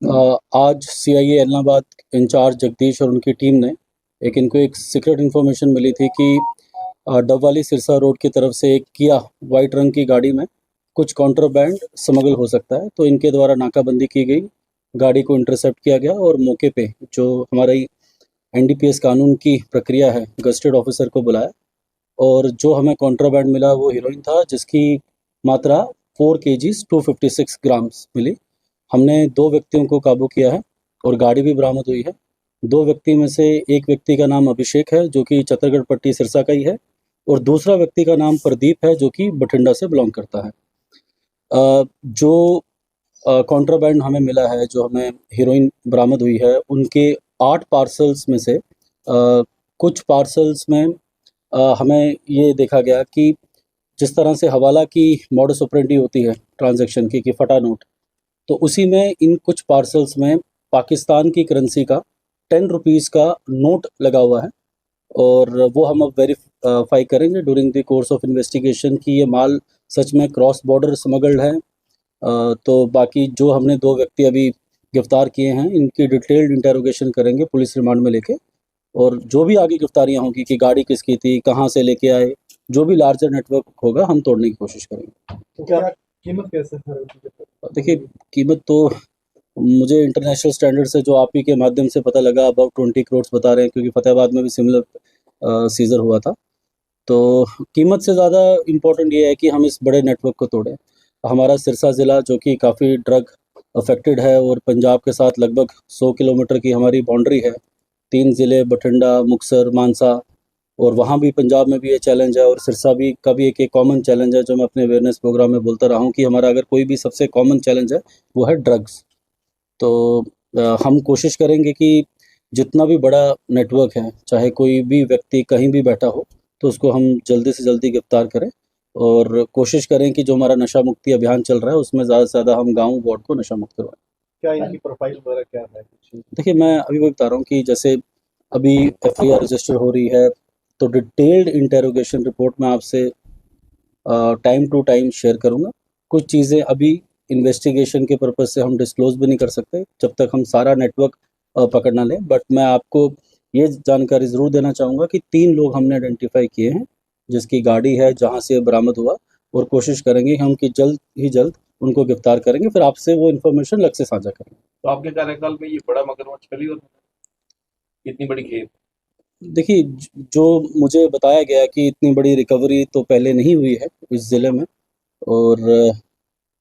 आज CIA Ellenabad in charge Jagdish और उनकी टीम ने इनको एक सीक्रेट इन्फॉर्मेशन मिली थी कि डबवाली सिरसा रोड की तरफ से एक किया वाइट रंग की गाड़ी में कुछ कॉन्ट्राबैंड स्मगल हो सकता है। तो इनके द्वारा नाकाबंदी की गई, गाड़ी को इंटरसेप्ट किया गया और मौके पे जो हमारा एनडीपीएस कानून की प्रक्रिया है, गस्टेड ऑफिसर को बुलाया और जो हमें कॉन्ट्राबैंड मिला वो हीरोइन था, जिसकी मात्रा 4 केजीज 256 ग्राम्स मिली। हमने 2 व्यक्तियों को काबू किया है और गाड़ी भी बरामद हुई है। 2 व्यक्ति में से एक व्यक्ति का नाम अभिषेक है, जो कि चतरगढ़ पट्टी सिरसा का ही है, और दूसरा व्यक्ति का नाम प्रदीप है, जो कि बठिंडा से बिलोंग करता है। जो कॉन्ट्राबैंड हमें मिला है, जो हमें हीरोइन बरामद हुई है, उनके 8 पार्सल्स में से कुछ पार्सल्स में हमें ये देखा गया कि जिस तरह से हवाला की मॉडस ऑपरेंडी होती है ट्रांजैक्शन की कि फटा नोट, तो उसी में इन कुछ पार्सल्स में पाकिस्तान की करेंसी का 10 रुपीज़ का नोट लगा हुआ है और वो हम अब वेरीफाई करेंगे during the course of investigation कि ये माल सच में क्रॉस बॉर्डर स्मगल्ड है। तो बाकी जो हमने 2 व्यक्ति अभी गिरफ्तार किए हैं, इनकी डिटेल्ड इंटेरोगेशन करेंगे पुलिस रिमांड में लेके, और जो भी आगे गिरफ्तारियां होंगी कि गाड़ी किसकी थी, कहाँ से लेके आए, जो भी लार्जर नेटवर्क होगा हम तोड़ने की कोशिश करेंगे। तो क्या कीमत कैसे है? देखिए, कीमत तो मुझे इंटरनेशनल स्टैंडर्ड से जो आप ही के माध्यम से पता लगा, अबाउट 20 करोड़ बता रहे हैं, क्योंकि फतेहाबाद में भी सिमिलर सीजर हुआ था। तो कीमत से ज़्यादा इम्पोर्टेंट ये है कि हम इस बड़े नेटवर्क को तोड़ें। हमारा सिरसा ज़िला जो कि काफ़ी ड्रग अफेक्टेड है और पंजाब के साथ लगभग 100 किलोमीटर की हमारी बाउंड्री है। 3 ज़िले बठिंडा, मुक्तसर, मानसा, और वहाँ भी पंजाब में भी ये चैलेंज है और सिरसा भी का भी एक कॉमन चैलेंज है, जो मैं अपने अवेयरनेस प्रोग्राम में बोलता रहा हूँ कि हमारा अगर कोई भी सबसे कॉमन चैलेंज है वो है ड्रग्स। तो हम कोशिश करेंगे कि जितना भी बड़ा नेटवर्क है, चाहे कोई भी व्यक्ति कहीं भी बैठा हो, तो उसको हम जल्दी से जल्दी गिरफ्तार करें और कोशिश करें कि जो हमारा नशा मुक्ति अभियान चल रहा है उसमें ज़्यादा से ज़्यादा हम गाँव वार्ड को नशा मुक्त करवाएं। क्या इनकी प्रोफाइल वगैरह क्या है? देखिए, मैं अभी वही बता रहा हूँ कि जैसे अभी एफआईआर रजिस्टर हो रही है, तो डिटेल्ड इंटेरोगेशन रिपोर्ट मैं आपसे टाइम टू टाइम शेयर करूँगा। कुछ चीज़ें अभी इन्वेस्टिगेशन के पर्पज़ से हम डिस्क्लोज़ भी नहीं कर सकते जब तक हम सारा नेटवर्क पकड़ ना लें। बट मैं आपको ये जानकारी ज़रूर देना चाहूँगा कि 3 लोग हमने आइडेंटिफ़ाई किए हैं, जिसकी गाड़ी है जहाँ से ये बरामद हुआ, और कोशिश करेंगे हम कि जल्द ही जल्द उनको गिरफ्तार करेंगे, फिर आपसे वो इन्फॉर्मेशन अलग से साझा करेंगे। तो आपके कार्यकाल में ये बड़ा मगरमच्छ पहली बार इतनी बड़ी खेप? देखिए, जो मुझे बताया गया कि इतनी बड़ी रिकवरी तो पहले नहीं हुई है इस ज़िले में, और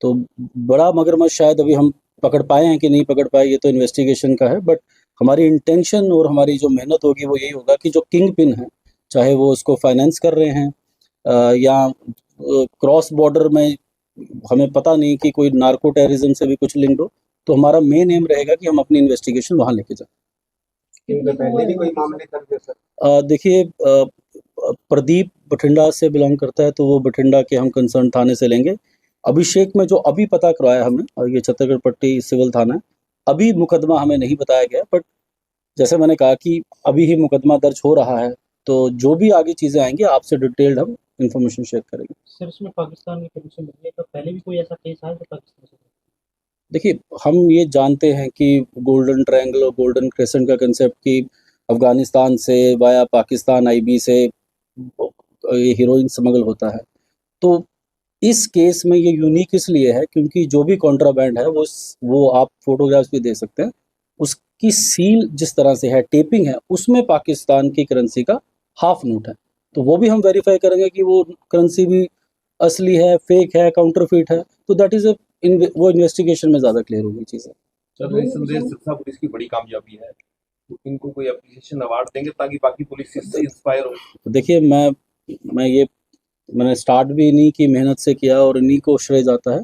तो बड़ा मगरमच्छ शायद अभी हम पकड़ पाए हैं कि नहीं पकड़ पाए, ये तो इन्वेस्टिगेशन का है। बट हमारी इंटेंशन और हमारी जो मेहनत होगी वो यही होगा कि जो किंग पिन है, चाहे वो उसको फाइनेंस कर रहे हैं या क्रॉस बॉर्डर में हमें पता नहीं कि कोई नार्को टेररिज्म से भी कुछ लिंक्ड हो, तो हमारा मेन एम रहेगा कि हम अपनी इन्वेस्टिगेशन वहाँ लेके जाएं। इनके पहले भी कोई मामले दर्ज है सर? देखिए, प्रदीप बठिंडा से बिलोंग करता है, तो वो बठिंडा के हम कंसर्न थाने से लेंगे। अभिषेक में जो अभी पता करवाया हमने, और ये छत्तीसगढ़ पट्टी सिविल थाना है, अभी मुकदमा हमें नहीं बताया गया, बट जैसे मैंने कहा कि अभी ही मुकदमा दर्ज हो रहा है, तो जो भी आगे चीज़ें आएंगी आपसे डिटेल्ड हम इंफॉर्मेशन शेयर करेंगे। सर, इसमें पाकिस्तान की कनेक्शन मिलने का पहले भी कोई ऐसा केस आया जो पाकिस्तान से? देखिए, हम ये जानते हैं कि गोल्डन ट्रायंगल और गोल्डन क्रेसेंट का कंसेप्ट कि अफ़गानिस्तान से वाया पाकिस्तान आईबी से ये हीरोइन स्मगल होता है। तो इस केस में ये यूनिक इसलिए है क्योंकि जो भी कॉन्ट्राबैंड है वो आप फोटोग्राफ्स भी देख सकते हैं, उसकी सील जिस तरह से है, टेपिंग है, उसमें पाकिस्तान की करेंसी का हाफ नोट है। तो वो भी हम वेरीफाई करेंगे कि वो करेंसी भी असली है, फेक है, काउंटरफिट है, तो दैट इज़ वो इन्वेस्टिगेशन में ज़्यादा क्लियर होगी चीज़ें। सर, निस्संदेह सिरसा पुलिस की बड़ी कामयाबी है, तो इनको कोई एप्रिसिएशन अवार्ड देंगे ताकि बाकी पुलिस इससे इंस्पायर हो? देखिए, मैंने स्टार्ट भी इन्हीं की मेहनत से किया और इन्हीं को श्रेय जाता है।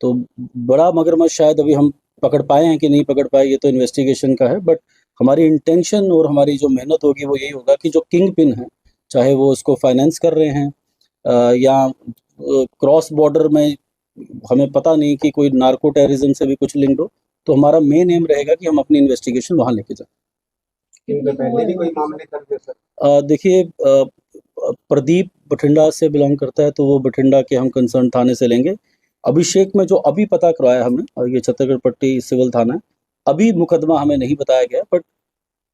तो बड़ा मगरमच्छ शायद अभी हम पकड़ पाए हैं कि नहीं पकड़ पाए, ये तो इन्वेस्टिगेशन का है। बट हमारी इंटेंशन और हमारी जो मेहनत होगी वो यही होगा कि जो किंग पिन है, चाहे वो उसको फाइनेंस कर रहे हैं या क्रॉस बॉर्डर में हमें पता नहीं कि कोई नार्को टेररिज्म से भी कुछ लिंक्ड हो, तो हमारा मेन एम रहेगा कि हम अपनी इन्वेस्टिगेशन वहाँ लेके जाएं। इनके पहले भी कोई मामले दर्ज है सर? देखिए, प्रदीप बठिंडा से बिलोंग करता है, तो वो बठिंडा के हम कंसर्न थाने से लेंगे। अभिषेक में जो अभी पता करवाया हमने, और ये छत्तीसगढ़ पट्टी सिविल थाना है, अभी मुकदमा हमें नहीं बताया गया, बट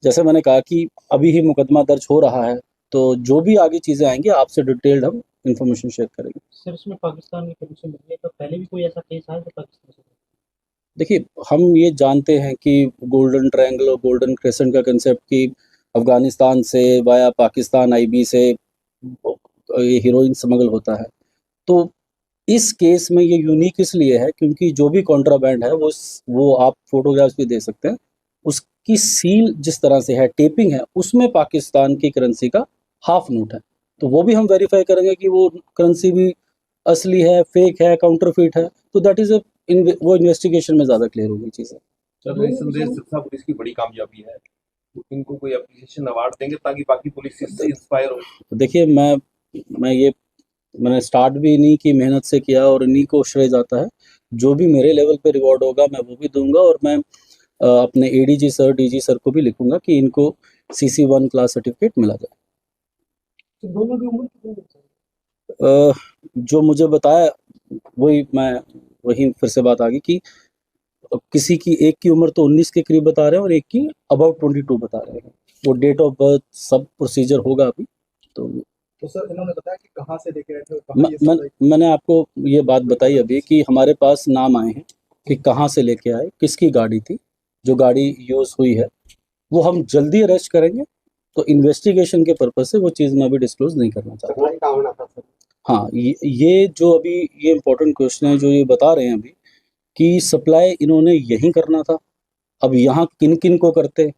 जैसे मैंने कहा कि अभी ही मुकदमा दर्ज हो रहा है, तो जो भी आगे चीज़ें आएंगी आपसे डिटेल्ड हम इंफॉर्मेशन शेयर करेंगे। सर इसमें पाकिस्तान की कमीशन मिली है, तो पहले भी कोई ऐसा केस आया जो पाकिस्तान से हुआ? देखिए, हम ये जानते हैं कि गोल्डन ट्रायंगल और गोल्डन क्रेसेंट का कंसेप्ट कि अफ़गानिस्तान से वाया पाकिस्तान आईबी से ये हीरोइन स्मगल होता है। तो इस केस में ये यूनिक इसलिए है क्योंकि जो भी कॉन्ट्राबैंड है वो आप फ़ोटोग्राफ्स भी देख सकते हैं। उसकी सील जिस तरह से है, टेपिंग है, उसमें पाकिस्तान की करेंसी का हाफ नोट है। तो वो भी हम वेरीफ़ाई करेंगे कि वो करेंसी भी असली है, फेक है, काउंटरफिट है। तो दैट इज़ वो इन्वेस्टिगेशन में ज़्यादा क्लियर होगी चीज़ें। सर निस्संदेह सिरसा पुलिस की बड़ी कामयाबी है, तो इनको कोई एप्रिसिएशन अवार्ड देंगे ताकि बाकी पुलिस इससे इंस्पायर हो। देखिए, मैंने स्टार्ट भी इन्हीं की मेहनत से किया और इन्हीं को श्रेय जाता है। जो भी मेरे लेवल पे रिवॉर्ड होगा मैं वो भी दूँगा, और मैं अपने एडीजी सर, डीजी सर को भी लिखूँगा कि इनको CC1 क्लास सर्टिफिकेट मिला जाए। तो दोनों की उम्र कितनी है? जो मुझे बताया वही फिर से बात आ गई कि किसी की एक की उम्र तो 19 के करीब बता रहे हैं और एक की अबाउट 22 बता रहे हैं। वो डेट ऑफ बर्थ सब प्रोसीजर होगा अभी। तो सर इन्होंने बताया कि कहाँ से लेके आए थे और मैंने आपको ये बात बताई अभी कि हमारे पास नाम आए हैं कि कहाँ से लेके आए, किसकी गाड़ी थी, जो गाड़ी यूज़ हुई है वो हम जल्दी अरेस्ट करेंगे। तो इन्वेस्टिगेशन के पर्पज से वो चीज़ मैं अभी डिस्क्लोज नहीं करना चाहता। हाँ, ये जो अभी ये इम्पोर्टेंट क्वेश्चन है जो ये बता रहे हैं अभी कि सप्लाई इन्होंने यहीं करना था। अब यहाँ किन किन को करते,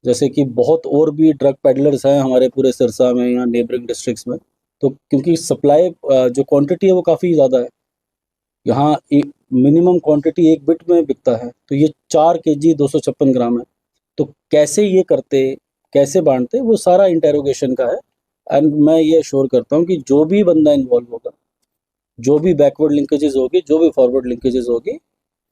जैसे कि बहुत और भी ड्रग पेडलर्स हैं हमारे पूरे सिरसा में या नेबरिंग डिस्ट्रिक्ट्स में। तो क्योंकि सप्लाई जो क्वांटिटी है वो काफ़ी ज़्यादा है, यहाँ मिनिमम क्वांटिटी एक बिट में बिकता है, तो ये 4 kg 256 ग्राम है। तो कैसे ये करते, कैसे बांटते, वो सारा इंटेरोगेशन का है। एंड मैं ये अश्योर करता हूँ कि जो भी बंदा इन्वॉल्व होगा, जो भी बैकवर्ड लिंकेजेस होगी, जो भी फॉरवर्ड लिंकेजेस होगी,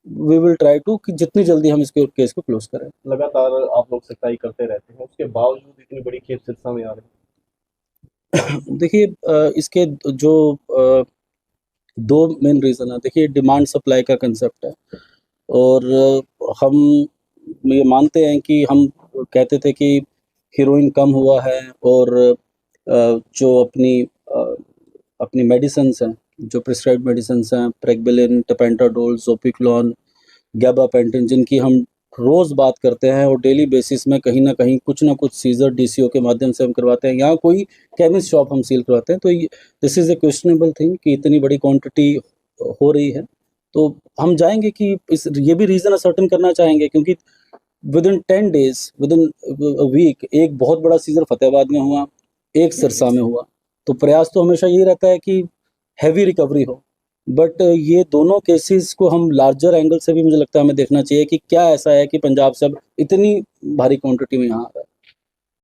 वी विल ट्राई टू कि जितनी जल्दी हम इसके केस को क्लोज करें। लगातार आप लोग सख्ताई करते रहते हैं, उसके बावजूद इतनी बड़ी खेप सिरसा में आ रही है। देखिए, इसके जो 2 मेन रीज़न है। देखिए, डिमांड सप्लाई का कंसेप्ट है, और हम ये मानते हैं कि हम कहते थे कि हीरोइन कम हुआ है, और जो अपनी मेडिसिन्स हैं, जो प्रिस्क्राइब्ड मेडिसिन्स हैं, प्रेगबिलिन, टपेंटाडोल, ज़ोपिक्लोन, गैबापेंटिन, जिनकी हम रोज़ बात करते हैं और डेली बेसिस में कहीं न कहीं कुछ ना कुछ सीज़र DCO के माध्यम से हम करवाते हैं। यहाँ कोई केमिस्ट शॉप हम सील करवाते हैं, तो this is a questionable thing कि इतनी बड़ी क्वांटिटी हो रही है। तो हम जाएँगे कि ये भी रीज़न असर्टेन करना चाहेंगे, क्योंकि within 10 days, within a week एक बहुत बड़ा सीज़र फतेहाबाद में हुआ, एक सिरसा में हुआ। तो प्रयास तो हमेशा यही रहता है कि हैवी रिकवरी हो। बट ये दोनों केसेस को हम लार्जर एंगल से भी मुझे लगता है हमें देखना चाहिए कि क्या ऐसा है कि पंजाब से अब इतनी भारी क्वांटिटी में यहाँ आ रहा है।